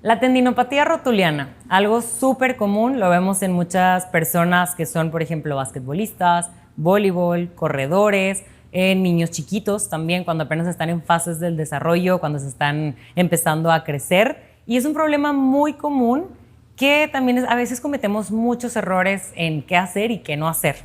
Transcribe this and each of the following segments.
La tendinopatía rotuliana, algo súper común, lo vemos en muchas personas que son, por ejemplo, basquetbolistas, voleibol, corredores, en niños chiquitos también, cuando apenas están en fases del desarrollo, cuando se están empezando a crecer. Y es un problema muy común que también a veces cometemos muchos errores en qué hacer y qué no hacer.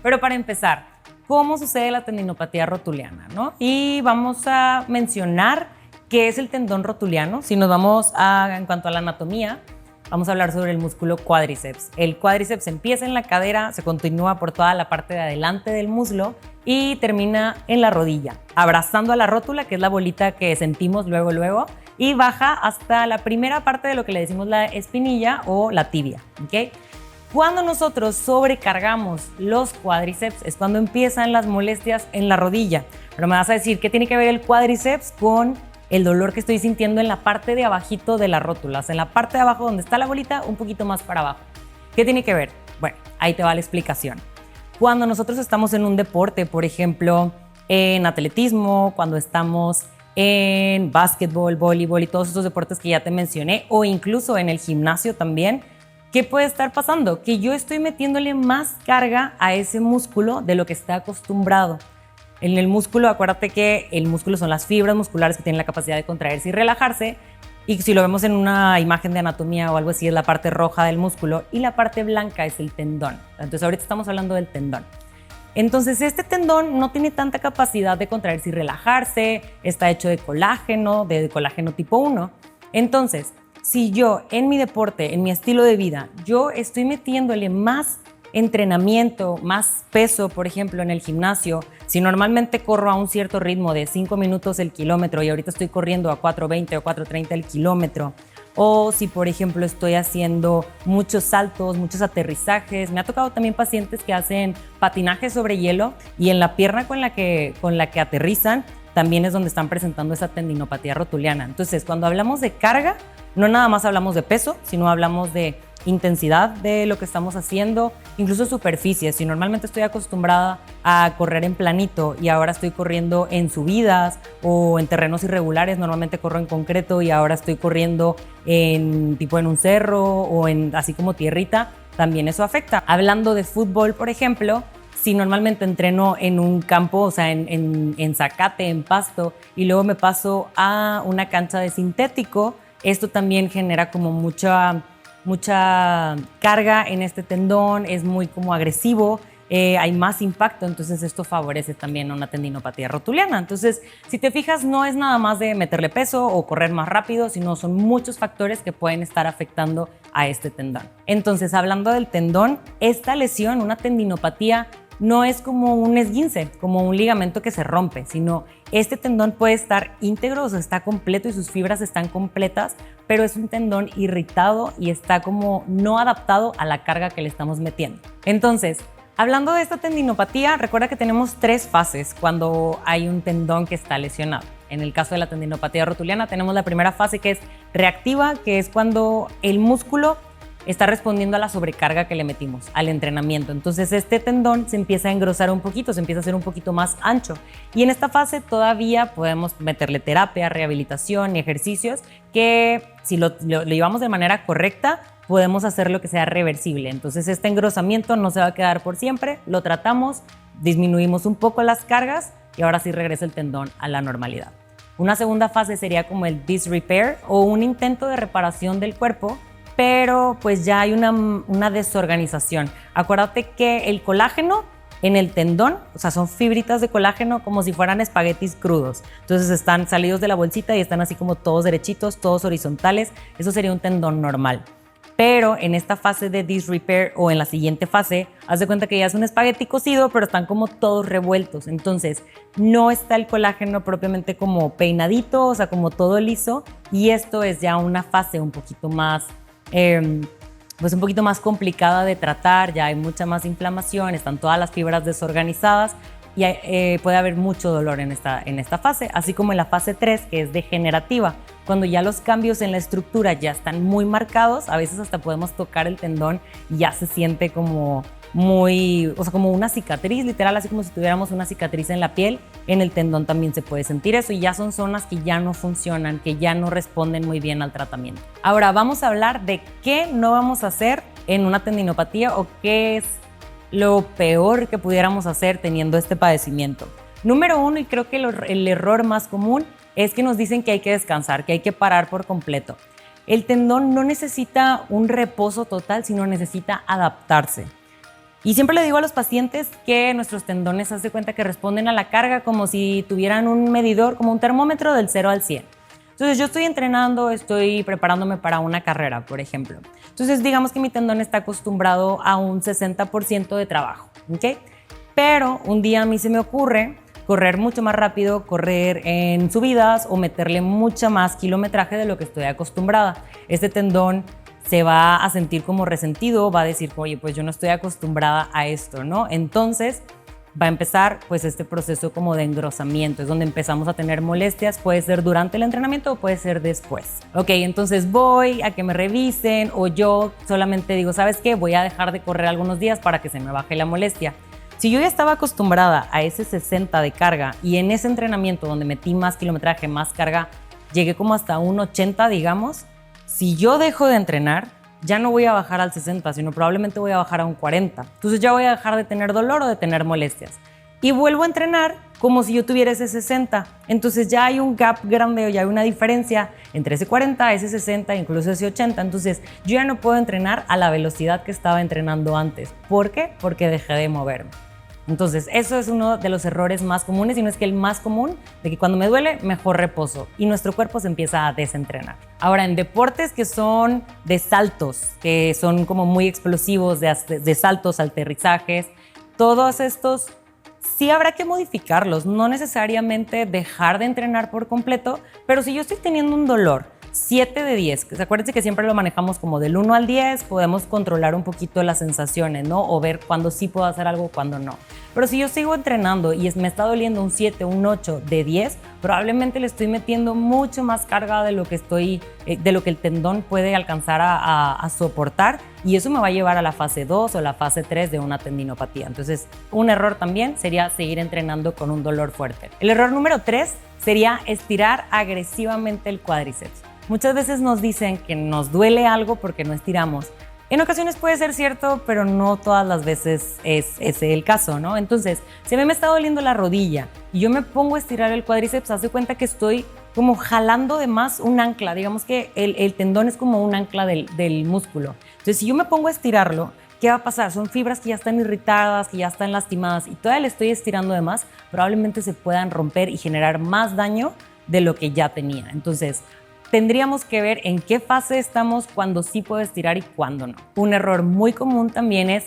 Pero para empezar, ¿cómo sucede la tendinopatía rotuliana, ¿no? Y vamos a mencionar qué es el tendón rotuliano. Si nos vamos en cuanto a la anatomía, vamos a hablar sobre el músculo cuádriceps. El cuádriceps empieza en la cadera, se continúa por toda la parte de adelante del muslo y termina en la rodilla, abrazando a la rótula, que es la bolita que sentimos luego, y baja hasta la primera parte de lo que le decimos la espinilla o la tibia, ¿ok? Cuando nosotros sobrecargamos los cuádriceps es cuando empiezan las molestias en la rodilla. Pero me vas a decir, ¿qué tiene que ver el cuádriceps con el dolor que estoy sintiendo en la parte de abajito de la rótula? O sea, en la parte de abajo donde está la bolita, un poquito más para abajo. ¿Qué tiene que ver? Bueno, ahí te va la explicación. Cuando nosotros estamos en un deporte, por ejemplo, en atletismo, cuando estamos en básquetbol, voleibol y todos esos deportes que ya te mencioné, o incluso en el gimnasio también, ¿qué puede estar pasando? Que yo estoy metiéndole más carga a ese músculo de lo que está acostumbrado. En el músculo, acuérdate que el músculo son las fibras musculares que tienen la capacidad de contraerse y relajarse. Y si lo vemos en una imagen de anatomía o algo así, es la parte roja del músculo y la parte blanca es el tendón. Entonces ahorita estamos hablando del tendón. Entonces este tendón no tiene tanta capacidad de contraerse y relajarse, está hecho de colágeno tipo 1. Entonces, si yo en mi deporte, en mi estilo de vida, yo estoy metiéndole más entrenamiento, más peso, por ejemplo, en el gimnasio, si normalmente corro a un cierto ritmo de 5 minutos el kilómetro y ahorita estoy corriendo a 4:20 o 4:30 el kilómetro, o si, por ejemplo, estoy haciendo muchos saltos, muchos aterrizajes. Me ha tocado también pacientes que hacen patinaje sobre hielo y en la pierna con la que aterrizan también es donde están presentando esa tendinopatía rotuliana. Entonces, cuando hablamos de carga, no nada más hablamos de peso, sino hablamos de intensidad de lo que estamos haciendo, incluso superficies. Si normalmente estoy acostumbrada a correr en planito y ahora estoy corriendo en subidas o en terrenos irregulares, normalmente corro en concreto y ahora estoy corriendo en un cerro o en así como tierrita, también eso afecta. Hablando de fútbol, por ejemplo, si normalmente entreno en un campo, o sea, en zacate, en pasto, y luego me paso a una cancha de sintético, esto también genera como mucha carga en este tendón, es muy como agresivo, hay más impacto, entonces esto favorece también una tendinopatía rotuliana. Entonces, si te fijas, no es nada más de meterle peso o correr más rápido, sino son muchos factores que pueden estar afectando a este tendón. Entonces, hablando del tendón, esta lesión, una tendinopatía, no es como un esguince, como un ligamento que se rompe, sino este tendón puede estar íntegro, o sea, está completo y sus fibras están completas, pero es un tendón irritado y está como no adaptado a la carga que le estamos metiendo. Entonces, hablando de esta tendinopatía, recuerda que tenemos 3 fases cuando hay un tendón que está lesionado. En el caso de la tendinopatía rotuliana tenemos la primera fase que es reactiva, que es cuando el músculo está respondiendo a la sobrecarga que le metimos, al entrenamiento. Entonces este tendón se empieza a engrosar un poquito, se empieza a hacer un poquito más ancho. Y en esta fase todavía podemos meterle terapia, rehabilitación y ejercicios que si lo llevamos de manera correcta, podemos hacer lo que sea reversible. Entonces este engrosamiento no se va a quedar por siempre, lo tratamos, disminuimos un poco las cargas y ahora sí regresa el tendón a la normalidad. Una segunda fase sería como el disrepair o un intento de reparación del cuerpo, pero pues ya hay una desorganización. Acuérdate que el colágeno en el tendón, o sea, son fibritas de colágeno como si fueran espaguetis crudos. Entonces están salidos de la bolsita y están así como todos derechitos, todos horizontales. Eso sería un tendón normal. Pero en esta fase de disrepair o en la siguiente fase, haz de cuenta que ya es un espagueti cocido, pero están como todos revueltos. Entonces no está el colágeno propiamente como peinadito, o sea, como todo liso. Y esto es ya una fase un poquito más pues un poquito más complicada de tratar, ya hay mucha más inflamación, están todas las fibras desorganizadas y puede haber mucho dolor en esta fase, así como en la fase 3, que es degenerativa, cuando ya los cambios en la estructura ya están muy marcados, a veces hasta podemos tocar el tendón y ya se siente como o sea, como una cicatriz, literal, así como si tuviéramos una cicatriz en la piel. En el tendón también se puede sentir eso y ya son zonas que ya no funcionan, que ya no responden muy bien al tratamiento. Ahora vamos a hablar de qué no vamos a hacer en una tendinopatía o qué es lo peor que pudiéramos hacer teniendo este padecimiento. Número 1, y creo que el error más común es que nos dicen que hay que descansar, que hay que parar por completo. El tendón no necesita un reposo total, sino necesita adaptarse. Y siempre le digo a los pacientes que nuestros tendones, haz de cuenta que responden a la carga como si tuvieran un medidor, como un termómetro del 0 al 100. Entonces yo estoy entrenando, estoy preparándome para una carrera, por ejemplo. Entonces digamos que mi tendón está acostumbrado a un 60% de trabajo, ¿ok? Pero un día a mí se me ocurre correr mucho más rápido, correr en subidas o meterle mucha más kilometraje de lo que estoy acostumbrada. Este tendón se va a sentir como resentido, va a decir, oye, pues yo no estoy acostumbrada a esto, ¿no? Entonces va a empezar pues este proceso como de engrosamiento, es donde empezamos a tener molestias, puede ser durante el entrenamiento o puede ser después. Ok, entonces voy a que me revisen o yo solamente digo, ¿sabes qué? Voy a dejar de correr algunos días para que se me baje la molestia. Si yo ya estaba acostumbrada a ese 60 de carga y en ese entrenamiento donde metí más kilometraje, más carga, llegué como hasta un 80, digamos, si yo dejo de entrenar, ya no voy a bajar al 60, sino probablemente voy a bajar a un 40. Entonces ya voy a dejar de tener dolor o de tener molestias. Y vuelvo a entrenar como si yo tuviera ese 60. Entonces ya hay un gap grande o ya hay una diferencia entre ese 40, ese 60, incluso ese 80. Entonces yo ya no puedo entrenar a la velocidad que estaba entrenando antes. ¿Por qué? Porque dejé de moverme. Entonces, eso es uno de los errores más comunes, y no es que el más común, de que cuando me duele, mejor reposo y nuestro cuerpo se empieza a desentrenar. Ahora, en deportes que son de saltos, que son como muy explosivos, de saltos, aterrizajes, todos estos sí habrá que modificarlos, no necesariamente dejar de entrenar por completo, pero si yo estoy teniendo un dolor 7 de 10, acuérdense que siempre lo manejamos como del 1 al 10, podemos controlar un poquito las sensaciones, ¿no? O ver cuándo sí puedo hacer algo, cuándo no. Pero si yo sigo entrenando y me está doliendo un 7, un 8 de 10, probablemente le estoy metiendo mucho más carga de lo que el tendón puede alcanzar a soportar, y eso me va a llevar a la fase 2 o la fase 3 de una tendinopatía. Entonces, un error también sería seguir entrenando con un dolor fuerte. El error número 3 sería estirar agresivamente el cuádriceps. Muchas veces nos dicen que nos duele algo porque no estiramos. En ocasiones puede ser cierto, pero no todas las veces es ese el caso, ¿no? Entonces, si a mí me está doliendo la rodilla y yo me pongo a estirar el cuádriceps, haz de cuenta que estoy como jalando de más un ancla. Digamos que el tendón es como un ancla del músculo. Entonces, si yo me pongo a estirarlo, ¿qué va a pasar? Son fibras que ya están irritadas, que ya están lastimadas y todavía le estoy estirando de más, probablemente se puedan romper y generar más daño de lo que ya tenía. Entonces, tendríamos que ver en qué fase estamos, cuando sí puedo estirar y cuándo no. Un error muy común también es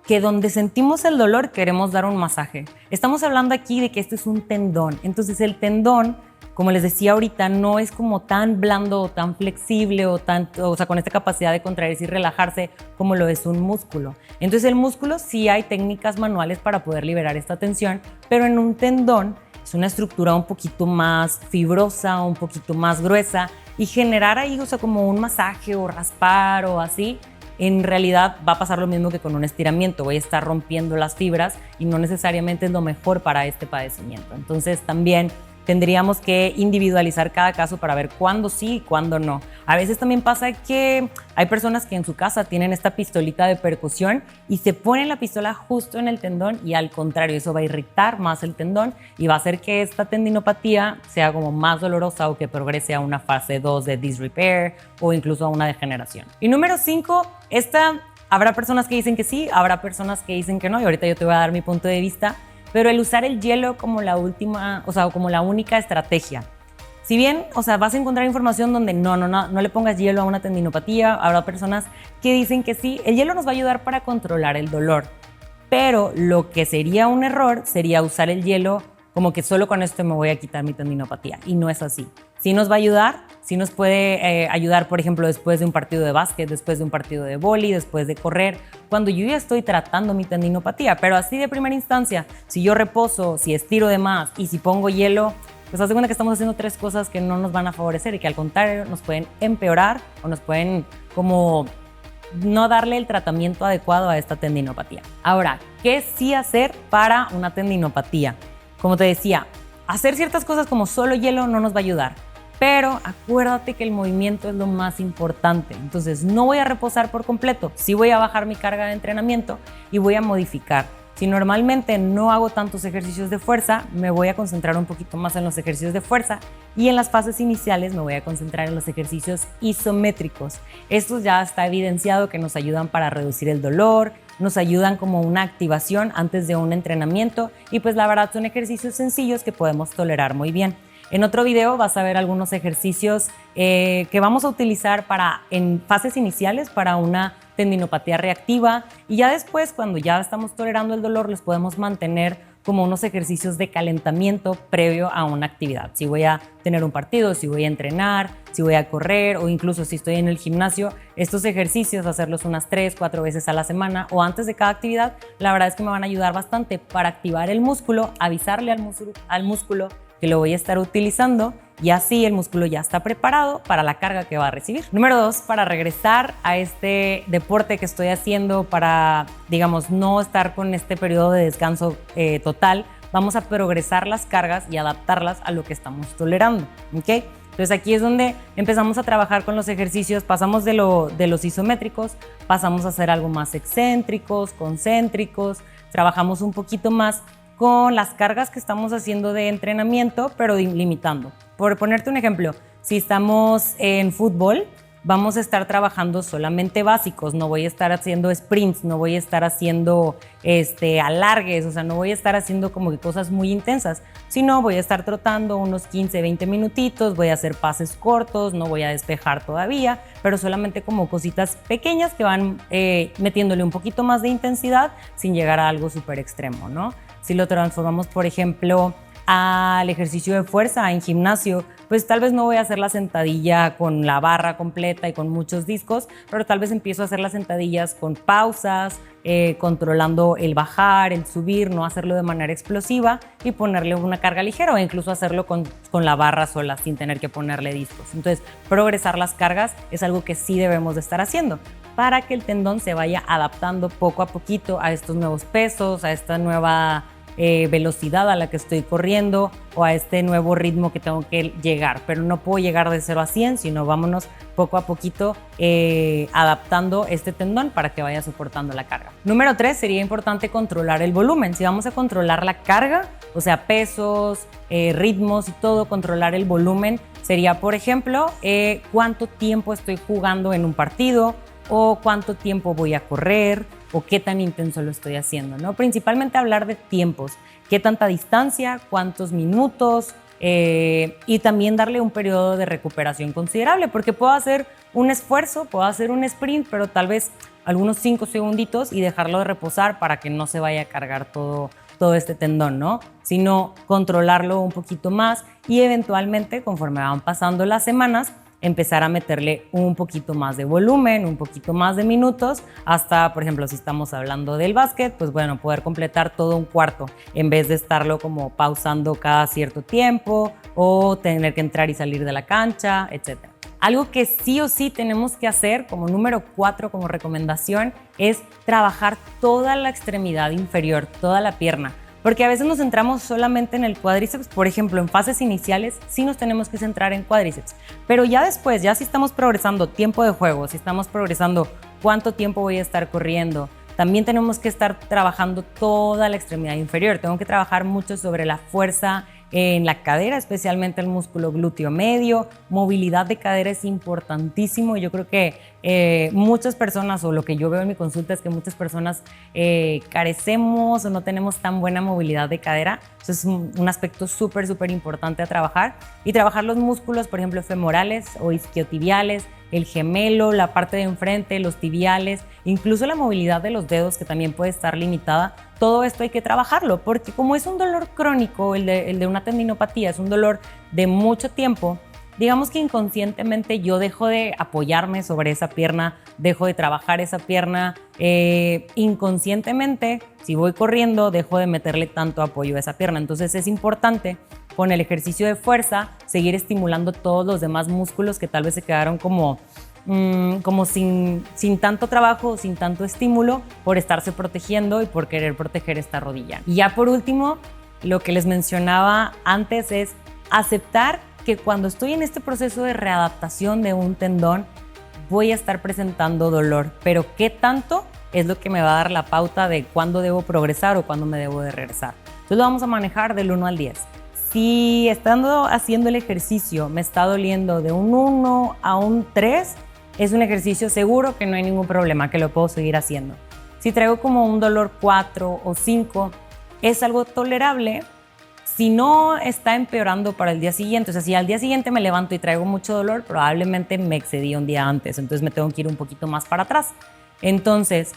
que donde sentimos el dolor queremos dar un masaje. Estamos hablando aquí de que este es un tendón. Entonces el tendón, como les decía ahorita, no es como tan blando o tan flexible o sea, con esta capacidad de contraerse y relajarse como lo es un músculo. Entonces el músculo sí hay técnicas manuales para poder liberar esta tensión, pero en un tendón es una estructura un poquito más fibrosa, un poquito más gruesa, y generar ahí, o sea, como un masaje o raspar o así, en realidad va a pasar lo mismo que con un estiramiento. Voy a estar rompiendo las fibras y no necesariamente es lo mejor para este padecimiento. Entonces también tendríamos que individualizar cada caso para ver cuándo sí y cuándo no. A veces también pasa que hay personas que en su casa tienen esta pistolita de percusión y se ponen la pistola justo en el tendón, y al contrario, eso va a irritar más el tendón y va a hacer que esta tendinopatía sea como más dolorosa o que progrese a una fase 2 de disrepair o incluso a una degeneración. Y número 5, habrá personas que dicen que sí, habrá personas que dicen que no, y ahorita yo te voy a dar mi punto de vista. Pero el usar el hielo como la última, o sea, como la única estrategia. Si bien, o sea, vas a encontrar información donde no le pongas hielo a una tendinopatía, habrá personas que dicen que sí, el hielo nos va a ayudar para controlar el dolor. Pero lo que sería un error sería usar el hielo como que solo con esto me voy a quitar mi tendinopatía, y no es así. Sí nos va a ayudar, sí nos puede ayudar, por ejemplo, después de un partido de básquet, después de un partido de vóley, después de correr, cuando yo ya estoy tratando mi tendinopatía. Pero así de primera instancia, si yo reposo, si estiro de más y si pongo hielo, pues haz de cuenta que estamos haciendo 3 cosas que no nos van a favorecer y que al contrario nos pueden empeorar o nos pueden como no darle el tratamiento adecuado a esta tendinopatía. Ahora, ¿qué sí hacer para una tendinopatía? Como te decía, hacer ciertas cosas como solo hielo no nos va a ayudar, pero acuérdate que el movimiento es lo más importante. Entonces, no voy a reposar por completo, sí voy a bajar mi carga de entrenamiento y voy a modificar. Si normalmente no hago tantos ejercicios de fuerza, me voy a concentrar un poquito más en los ejercicios de fuerza y en las fases iniciales me voy a concentrar en los ejercicios isométricos. Estos ya está evidenciado que nos ayudan para reducir el dolor, nos ayudan como una activación antes de un entrenamiento y pues la verdad son ejercicios sencillos que podemos tolerar muy bien. En otro video vas a ver algunos ejercicios que vamos a utilizar en fases iniciales para una tendinopatía reactiva y ya después, cuando ya estamos tolerando el dolor, los podemos mantener como unos ejercicios de calentamiento previo a una actividad. Si voy a tener un partido, si voy a entrenar, si voy a correr o incluso si estoy en el gimnasio, estos ejercicios, hacerlos unas 3-4 veces a la semana o antes de cada actividad, la verdad es que me van a ayudar bastante para activar el músculo, avisarle al músculo que lo voy a estar utilizando y así el músculo ya está preparado para la carga que va a recibir. Número 2, para regresar a este deporte que estoy haciendo para, digamos, no estar con este periodo de descanso total, vamos a progresar las cargas y adaptarlas a lo que estamos tolerando, ¿ok? Entonces aquí es donde empezamos a trabajar con los ejercicios, pasamos de los isométricos, pasamos a hacer algo más excéntricos, concéntricos, trabajamos un poquito más con las cargas que estamos haciendo de entrenamiento, pero limitando. Por ponerte un ejemplo, si estamos en fútbol, vamos a estar trabajando solamente básicos, no voy a estar haciendo sprints, no voy a estar haciendo alargues, o sea, no voy a estar haciendo como que cosas muy intensas, sino voy a estar trotando unos 15-20 minutitos, voy a hacer pases cortos, no voy a despejar todavía, pero solamente como cositas pequeñas que van metiéndole un poquito más de intensidad sin llegar a algo súper extremo, ¿no? Si lo transformamos, por ejemplo, al ejercicio de fuerza en gimnasio, pues tal vez no voy a hacer la sentadilla con la barra completa y con muchos discos, pero tal vez empiezo a hacer las sentadillas con pausas, controlando el bajar, el subir, no hacerlo de manera explosiva y ponerle una carga ligera o incluso hacerlo con la barra sola sin tener que ponerle discos. Entonces, progresar las cargas es algo que sí debemos de estar haciendo para que el tendón se vaya adaptando poco a poquito a estos nuevos pesos, a esta nueva velocidad a la que estoy corriendo o a este nuevo ritmo que tengo que llegar, pero no puedo llegar de 0 a 100, sino vámonos poco a poquito adaptando este tendón para que vaya soportando la carga. Número 3, sería importante controlar el volumen. Si vamos a controlar la carga, o sea, pesos, ritmos y todo, controlar el volumen sería, por ejemplo, cuánto tiempo estoy jugando en un partido o cuánto tiempo voy a correr o qué tan intenso lo estoy haciendo, ¿no? Principalmente hablar de tiempos, qué tanta distancia, cuántos minutos y también darle un periodo de recuperación considerable, porque puedo hacer un esfuerzo, puedo hacer un sprint, pero tal vez algunos 5 segunditos y dejarlo de reposar para que no se vaya a cargar todo este tendón, ¿no? Sino controlarlo un poquito más y eventualmente, conforme van pasando las semanas, empezar a meterle un poquito más de volumen, un poquito más de minutos, hasta, por ejemplo, si estamos hablando del básquet, pues bueno, poder completar todo un cuarto en vez de estarlo como pausando cada cierto tiempo o tener que entrar y salir de la cancha, etc. Algo que sí o sí tenemos que hacer como número 4, como recomendación, es trabajar toda la extremidad inferior, toda la pierna. Porque a veces nos centramos solamente en el cuádriceps, por ejemplo, en fases iniciales sí nos tenemos que centrar en cuádriceps, pero ya después, ya si estamos progresando tiempo de juego, si estamos progresando cuánto tiempo voy a estar corriendo, también tenemos que estar trabajando toda la extremidad inferior. Tengo que trabajar mucho sobre la fuerza en la cadera, especialmente el músculo glúteo medio. Movilidad de cadera es importantísimo. Yo creo que muchas personas, o lo que yo veo en mi consulta, es que muchas personas carecemos o no tenemos tan buena movilidad de cadera. Eso es un aspecto súper, súper importante a trabajar. Y trabajar los músculos, por ejemplo, femorales o isquiotibiales, el gemelo, la parte de enfrente, los tibiales, incluso la movilidad de los dedos, que también puede estar limitada. Todo esto hay que trabajarlo, porque como es un dolor crónico, el de una tendinopatía, es un dolor de mucho tiempo, digamos que inconscientemente yo dejo de apoyarme sobre esa pierna, dejo de trabajar esa pierna, inconscientemente, si voy corriendo, dejo de meterle tanto apoyo a esa pierna. Entonces es importante, con el ejercicio de fuerza, seguir estimulando todos los demás músculos que tal vez se quedaron como como sin tanto trabajo, sin tanto estímulo, por estarse protegiendo y por querer proteger esta rodilla. Y ya por último, lo que les mencionaba antes es aceptar que cuando estoy en este proceso de readaptación de un tendón, voy a estar presentando dolor, pero qué tanto es lo que me va a dar la pauta de cuándo debo progresar o cuándo me debo de regresar. Entonces lo vamos a manejar del 1 al 10. Si estando haciendo el ejercicio me está doliendo de un 1 a un 3, es un ejercicio seguro que no hay ningún problema, que lo puedo seguir haciendo. Si traigo como un dolor 4 o 5, es algo tolerable. Si no está empeorando para el día siguiente, o sea, si al día siguiente me levanto y traigo mucho dolor, probablemente me excedí un día antes, entonces me tengo que ir un poquito más para atrás. Entonces,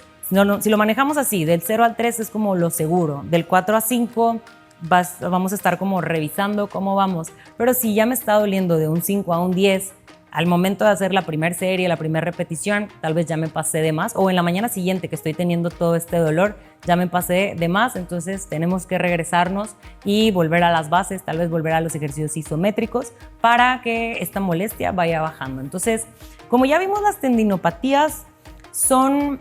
si lo manejamos así, del 0 al 3 es como lo seguro, del 4 a 5 vamos a estar como revisando cómo vamos, pero si ya me está doliendo de un 5 a un 10, al momento de hacer la primera serie, la primera repetición, tal vez ya me pasé de más, o en la mañana siguiente que estoy teniendo todo este dolor, ya me pasé de más, entonces tenemos que regresarnos y volver a las bases, tal vez volver a los ejercicios isométricos para que esta molestia vaya bajando. Entonces, como ya vimos, las tendinopatías son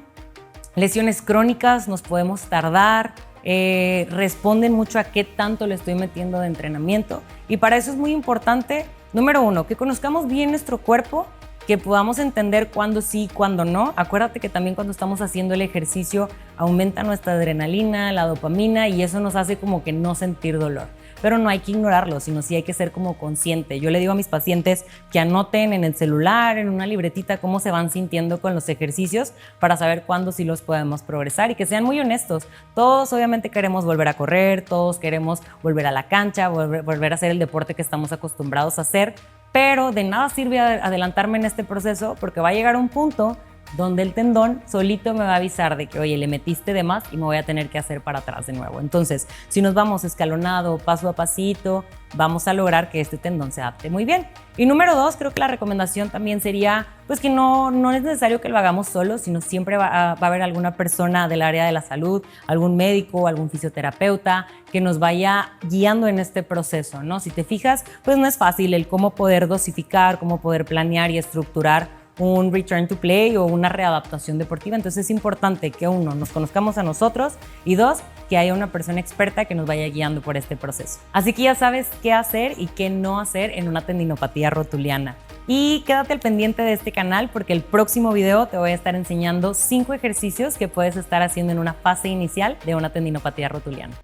lesiones crónicas, nos podemos tardar, responden mucho a qué tanto le estoy metiendo de entrenamiento, y para eso es muy importante, número 1, que conozcamos bien nuestro cuerpo, que podamos entender cuándo sí, cuándo no. Acuérdate que también cuando estamos haciendo el ejercicio aumenta nuestra adrenalina, la dopamina, y eso nos hace como que no sentir dolor. Pero no hay que ignorarlo, sino sí hay que ser como consciente. Yo le digo a mis pacientes que anoten en el celular, en una libretita, cómo se van sintiendo con los ejercicios para saber cuándo sí los podemos progresar, y que sean muy honestos. Todos obviamente queremos volver a correr, todos queremos volver a la cancha, volver a hacer el deporte que estamos acostumbrados a hacer, pero de nada sirve adelantarme en este proceso, porque va a llegar un punto donde el tendón solito me va a avisar de que, oye, le metiste de más y me voy a tener que hacer para atrás de nuevo. Entonces, si nos vamos escalonado, paso a pasito, vamos a lograr que este tendón se adapte muy bien. Y número 2, creo que la recomendación también sería pues que no es necesario que lo hagamos solos, sino siempre va a haber alguna persona del área de la salud, algún médico, algún fisioterapeuta que nos vaya guiando en este proceso, ¿no? Si te fijas, pues no es fácil el cómo poder dosificar, cómo poder planear y estructurar un return to play o una readaptación deportiva. Entonces es importante que 1, nos conozcamos a nosotros, y 2, que haya una persona experta que nos vaya guiando por este proceso. Así que ya sabes qué hacer y qué no hacer en una tendinopatía rotuliana. Y quédate al pendiente de este canal, porque el próximo video te voy a estar enseñando 5 ejercicios que puedes estar haciendo en una fase inicial de una tendinopatía rotuliana.